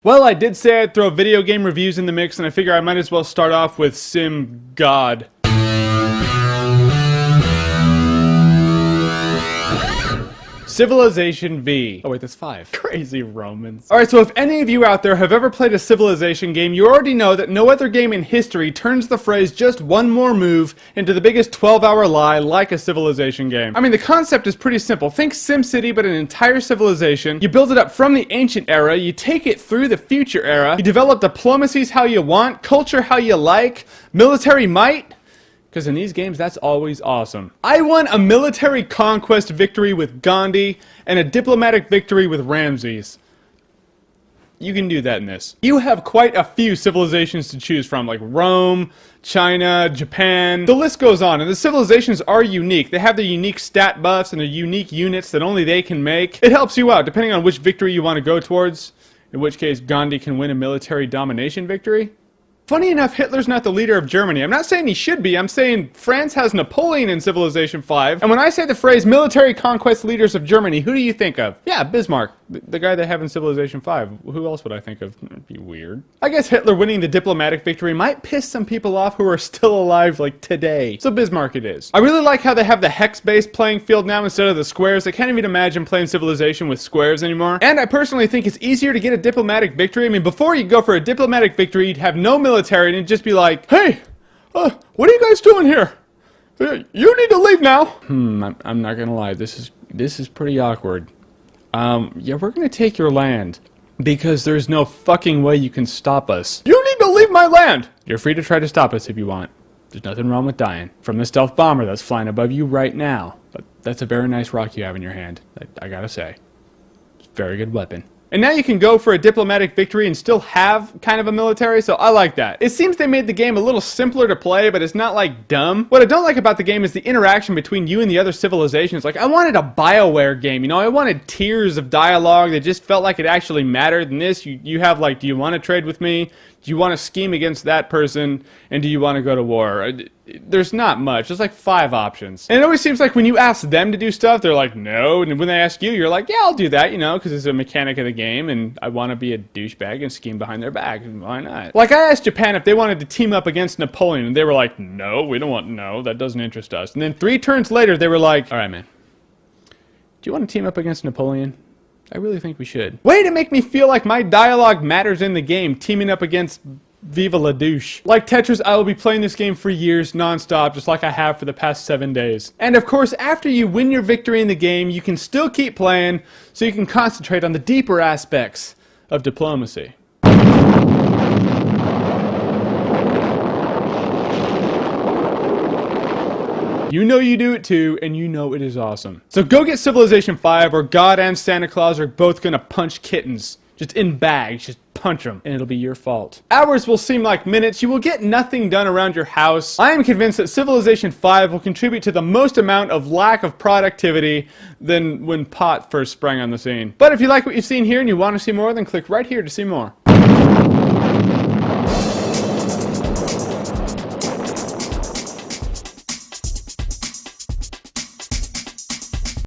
Well, I did say I'd throw video game reviews in the mix, and I figure I might as well start off with Sim God. Civilization V. Oh wait, that's 5. Crazy Romans. Alright, so if any of you out there have ever played a Civilization game, you already know that no other game in history turns the phrase "just one more move" into the biggest 12-hour lie like a Civilization game. I mean, the concept is pretty simple. Think SimCity, but an entire civilization. You build it up from the ancient era, you take it through the future era, you develop diplomacies how you want, culture how you like, military might. Because in these games, that's always awesome. I won a military conquest victory with Gandhi and a diplomatic victory with Ramses. You can do that in this. You have quite a few civilizations to choose from, like Rome, China, Japan. The list goes on, and the civilizations are unique. They have their unique stat buffs and their unique units that only they can make. It helps you out, depending on which victory you want to go towards, in which case Gandhi can win a military domination victory. Funny enough, Hitler's not the leader of Germany. I'm not saying he should be. I'm saying France has Napoleon in Civilization 5. And when I say the phrase military conquest leaders of Germany, who do you think of? Yeah, Bismarck. The guy they have in Civilization 5. Who else would I think of? That'd be weird. I guess Hitler winning the diplomatic victory might piss some people off who are still alive, like today. So Bismarck it is. I really like how they have the hex-based playing field now instead of the squares. I can't even imagine playing Civilization with squares anymore. And I personally think it's easier to get a diplomatic victory. I mean, before you go for a diplomatic victory, you'd have no military and it'd just be like, hey, what are you guys doing here? You need to leave now. I'm not gonna lie, this is pretty awkward. Yeah, we're gonna take your land because there's no fucking way you can stop us. You need to leave my land! You're free to try to stop us if you want. There's nothing wrong with dying. From the stealth bomber that's flying above you right now. But that's a very nice rock you have in your hand, I gotta say. It's a very good weapon. And now you can go for a diplomatic victory and still have kind of a military, so I like that. It seems they made the game a little simpler to play, but it's not like dumb. What I don't like about the game is the interaction between you and the other civilizations. Like, I wanted a BioWare game, you know? I wanted tiers of dialogue that just felt like it actually mattered. In this, you have like, do you want to trade with me? Do you want to scheme against that person? And do you want to go to war? There's not much. There's like 5 options. And it always seems like when you ask them to do stuff, they're like, no. And when they ask you, you're like, yeah, I'll do that, you know, because it's a mechanic of the game, and I want to be a douchebag and scheme behind their back. Why not? Like, I asked Japan if they wanted to team up against Napoleon, and they were like, no, we don't want, no, that doesn't interest us. And then 3 turns later, they were like, all right, man, do you want to team up against Napoleon? I really think we should. Way to make me feel like my dialogue matters in the game, teaming up against Viva la douche. Like Tetris, I will be playing this game for years, non-stop, just like I have for the past 7 days. And of course, after you win your victory in the game, you can still keep playing, so you can concentrate on the deeper aspects of diplomacy. You know you do it too, and you know it is awesome. So go get Civilization 5, or God and Santa Claus are both gonna punch kittens. Just in bags, just punch them, and it'll be your fault. Hours will seem like minutes. You will get nothing done around your house. I am convinced that Civilization 5 will contribute to the most amount of lack of productivity than when pot first sprang on the scene. But if you like what you've seen here and you want to see more, then click right here to see more.